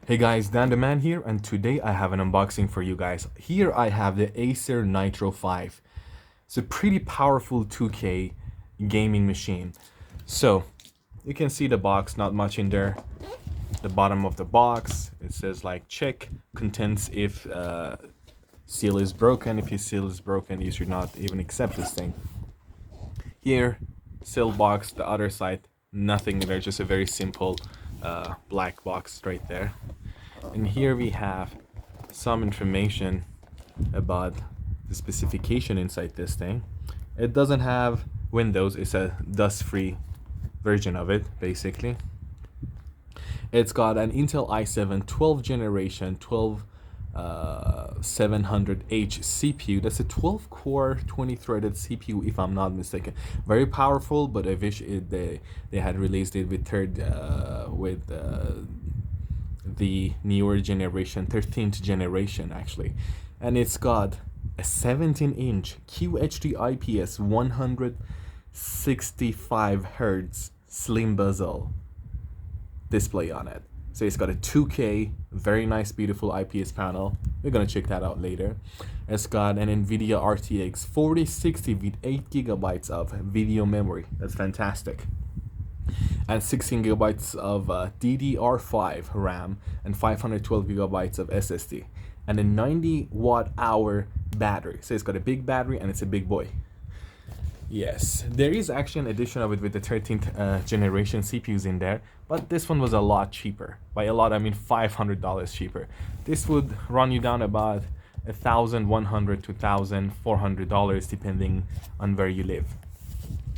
Hey guys, Dan the Man here, and today I have an unboxing for you guys. Here I have the Acer Nitro 5. It's a pretty powerful 2K gaming machine. So, you can see the box, not much in there. The bottom of the box, it says like check contents if seal is broken. If your seal is broken, you should not even accept this thing. Here, seal box, the other side, nothing in there, just a very simple black box right there. And here we have some information about the specification inside this thing. It doesn't have Windows, it's a dust-free version of it, basically. It's got an Intel i7 12th generation 12700H CPU. That's a 12 core 20 threaded CPU, if I'm not mistaken. Very powerful, but I wish they had released it with the newer generation, 13th generation actually. And it's got a 17-inch QHD IPS 165 Hz slim bezel display on it. So it's got a 2K, very nice, beautiful IPS panel. We're gonna check that out later. It's got an NVIDIA RTX 4060 with 8 GB of video memory. That's fantastic. And 16 GB of DDR5 RAM and 512 GB of SSD. And a 90 watt-hour battery. So it's got a big battery and it's a big boy. Yes, there is actually an edition of it with the 13th generation CPUs in there, but this one was a lot cheaper. By a lot, I mean $500 cheaper. This would run you down about $1,100 to $1,400 depending on where you live.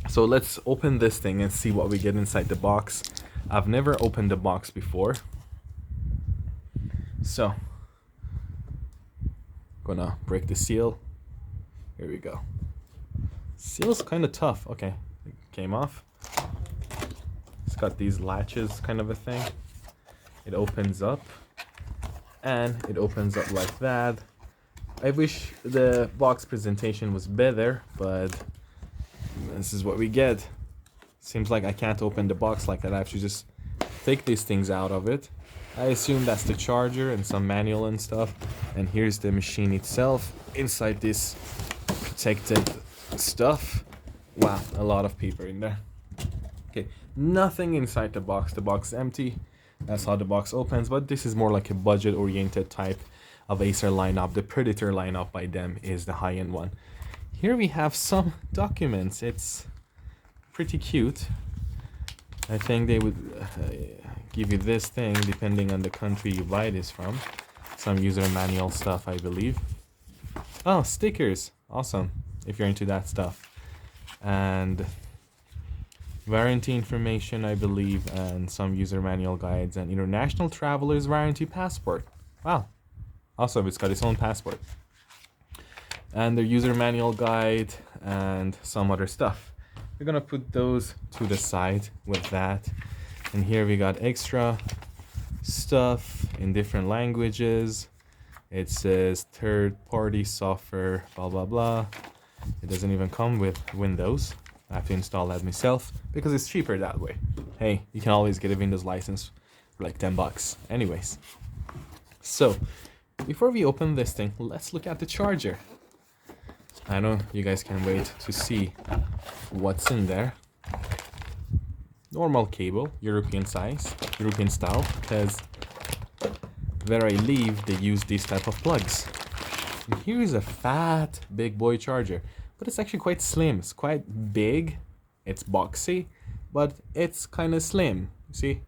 So let's open this thing and see what we get inside the box. I've never opened the box before. So, gonna break the seal. Here we go. Seal's kind of tough. Okay, it came off. It's got these latches kind of a thing. It opens up. And it opens up like that. I wish the box presentation was better, but this is what we get. Seems like I can't open the box like that. I have to just take these things out of it. I assume that's the charger and some manual and stuff. And here's the machine itself inside this protected stuff. Wow, a lot of paper in there. Okay, nothing inside the box. The box is empty. That's how the box opens, but this is more like a budget-oriented type of Acer lineup. The Predator lineup by them is the high-end one. Here we have some documents. It's pretty cute. I think they would give you this thing depending on the country you buy this from. Some user manual stuff, I believe. Oh, stickers. Awesome, if you're into that stuff. And warranty information, I believe, and some user manual guides and international travelers warranty passport. Wow. Also, it's got its own passport. And the user manual guide and some other stuff. We're gonna put those to the side with that. And here we got extra stuff in different languages. It says third-party software, blah blah blah. It doesn't even come with Windows. I have to install that myself because it's cheaper that way. Hey, you can always get a Windows license for like 10 bucks. Anyways, so before we open this thing, let's look at the charger. I know you guys can wait to see what's in there. Normal cable, European size, European style, because where I live, they use these type of plugs. And here is a fat, big boy charger, but it's actually quite slim. It's quite big, it's boxy, but it's kind of slim, see?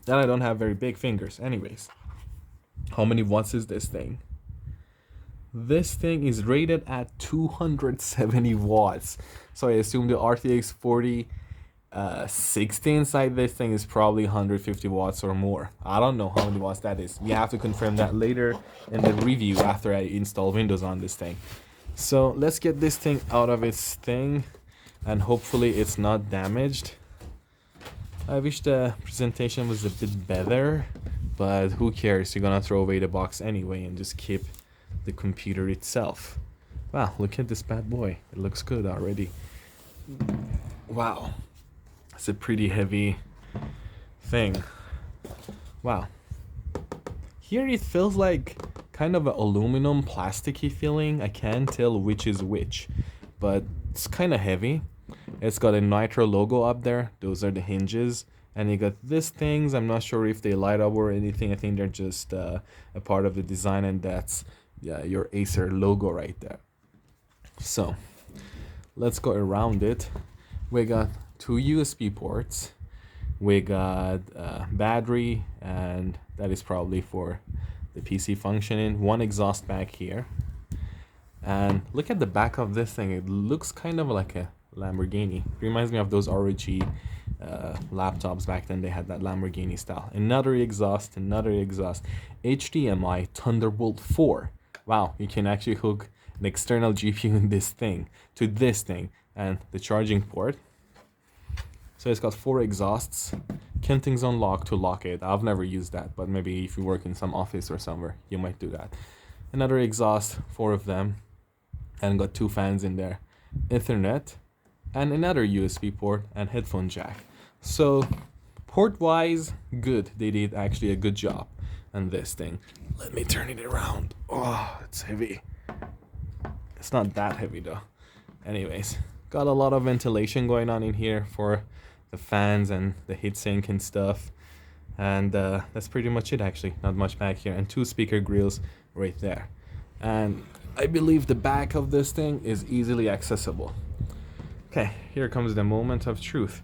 And I don't have very big fingers. Anyways, how many watts is this thing? This thing is rated at 270 watts. So I assume the RTX 4060 inside this thing is probably 150 watts or more. I don't know how many watts that is. We have to confirm that later in the review after I install Windows on this thing. So let's get this thing out of its thing and hopefully it's not damaged. I wish the presentation was a bit better, but who cares? You're gonna throw away the box anyway and just keep the computer itself. Wow, look at this bad boy. It looks good already. Wow, it's a pretty heavy thing. Wow. Here it feels like kind of an aluminum plasticky feeling. I can't tell which is which, but it's kind of heavy. It's got a Nitro logo up there. Those are the hinges. And you got these things. I'm not sure if they light up or anything. I think they're just a part of the design, and that's, yeah, your Acer logo right there. So let's go around it. We got two USB ports. We got battery, and that is probably for the PC functioning. One exhaust back here. And look at the back of this thing. It looks kind of like a Lamborghini. It reminds me of those ROG laptops back then. They had that Lamborghini style. Another exhaust, HDMI Thunderbolt 4. Wow, you can actually hook an external GPU in this thing to this thing, and the charging port. So it's got 4 exhausts. Kenting's unlocked to lock it. I've never used that, but maybe if you work in some office or somewhere, you might do that. Another exhaust, 4 of them, and got 2 fans in there. Ethernet, and another USB port and headphone jack. So port-wise, good. They did actually a good job on this thing. Let me turn it around. Oh, it's heavy. It's not that heavy though. Anyways, got a lot of ventilation going on in here for the fans and the heatsink and stuff. And that's pretty much it actually. Not much back here. And 2 speaker grills right there. And I believe the back of this thing is easily accessible. Okay, here comes the moment of truth.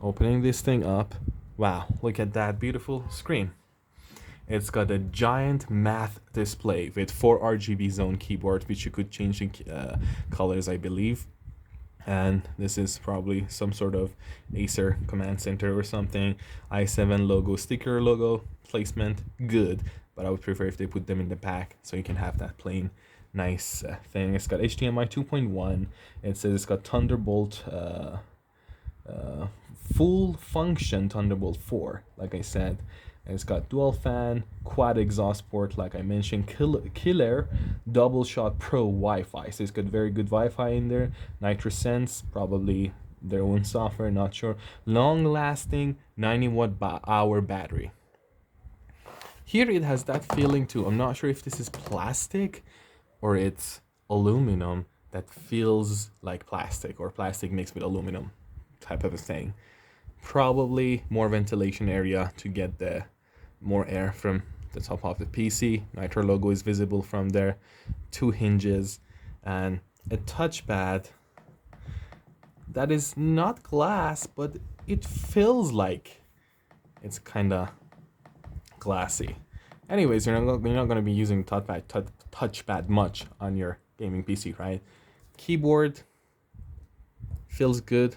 Opening this thing up. Wow, look at that beautiful screen. It's got a giant math display with 4 RGB zone keyboard, which you could change the colors, I believe. And this is probably some sort of Acer command center or something. i7 logo, sticker logo placement, good. But I would prefer if they put them in the back so you can have that plain nice thing. It's got HDMI 2.1. It says it's got Thunderbolt full function Thunderbolt 4, like I said. And it's got dual fan, quad exhaust port, like I mentioned, killer double shot pro Wi-Fi. So it's got very good Wi-Fi in there. Nitro Sense, probably their own software, not sure. Long lasting 90 watt-hour battery. Here it has that feeling too. I'm not sure if this is plastic or it's aluminum that feels like plastic, or plastic mixed with aluminum type of a thing. Probably more ventilation area to get the more air from the top of the PC. Nitro logo is visible from there. 2 hinges and a touchpad that is not glass, but it feels like it's kind of glassy. Anyways, you're not going to be using touchpad much on your gaming PC, right? Keyboard feels good,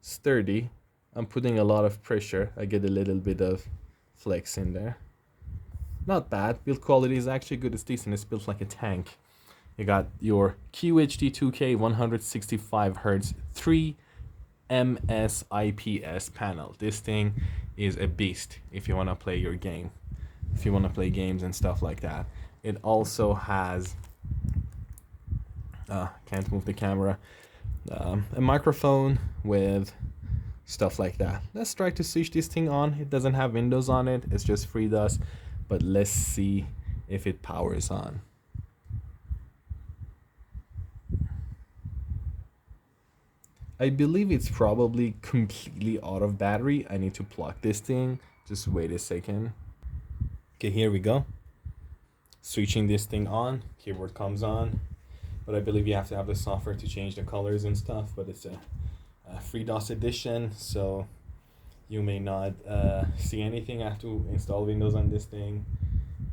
sturdy. I'm putting a lot of pressure. I get a little bit of flex in there. Not bad. Build quality is actually good. It's decent. It's built like a tank. You got your QHD 2K 165 Hz 3 ms IPS panel. This thing is a beast if you want to play your game. If you want to play games and stuff like that. It also has can't move the camera. A microphone with stuff like that. Let's try to switch this thing on. It doesn't have windows on it. It's just FreeDOS. But let's see if it powers on. I believe it's probably completely out of battery. I need to plug this thing. Just wait a second. Okay, here we go. Switching this thing on. Keyboard comes on. But I believe you have to have the software to change the colors and stuff. But it's a FreeDOS edition, so you may not see anything. I have to install Windows on this thing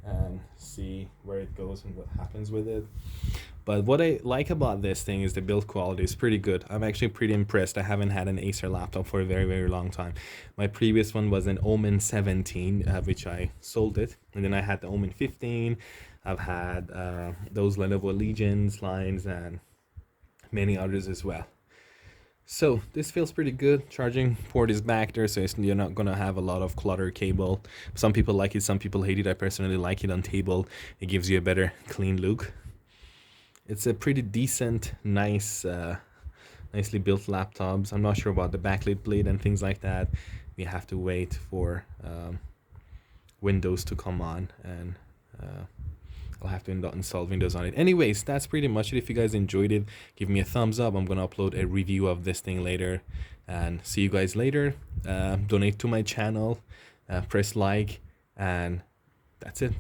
and see where it goes and what happens with it. But what I like about this thing is the build quality is pretty good. I'm actually pretty impressed. I haven't had an Acer laptop for a very, very long time. My previous one was an Omen 17, which I sold it. And then I had the Omen 15. I've had those Lenovo Legions lines and many others as well. So this feels pretty good. Charging port is back there, so you're not gonna have a lot of clutter cable. Some people like it, some people hate it. I personally like it on table. It gives you a better clean look. It's a pretty decent, nice, nicely built laptops. I'm not sure about the backlit blade and things like that. We have to wait for Windows to come on, and I'll have to install Windows on it. Anyways, that's pretty much it. If you guys enjoyed it, give me a thumbs up. I'm gonna upload a review of this thing later, and see you guys later. Donate to my channel, press like, and that's it.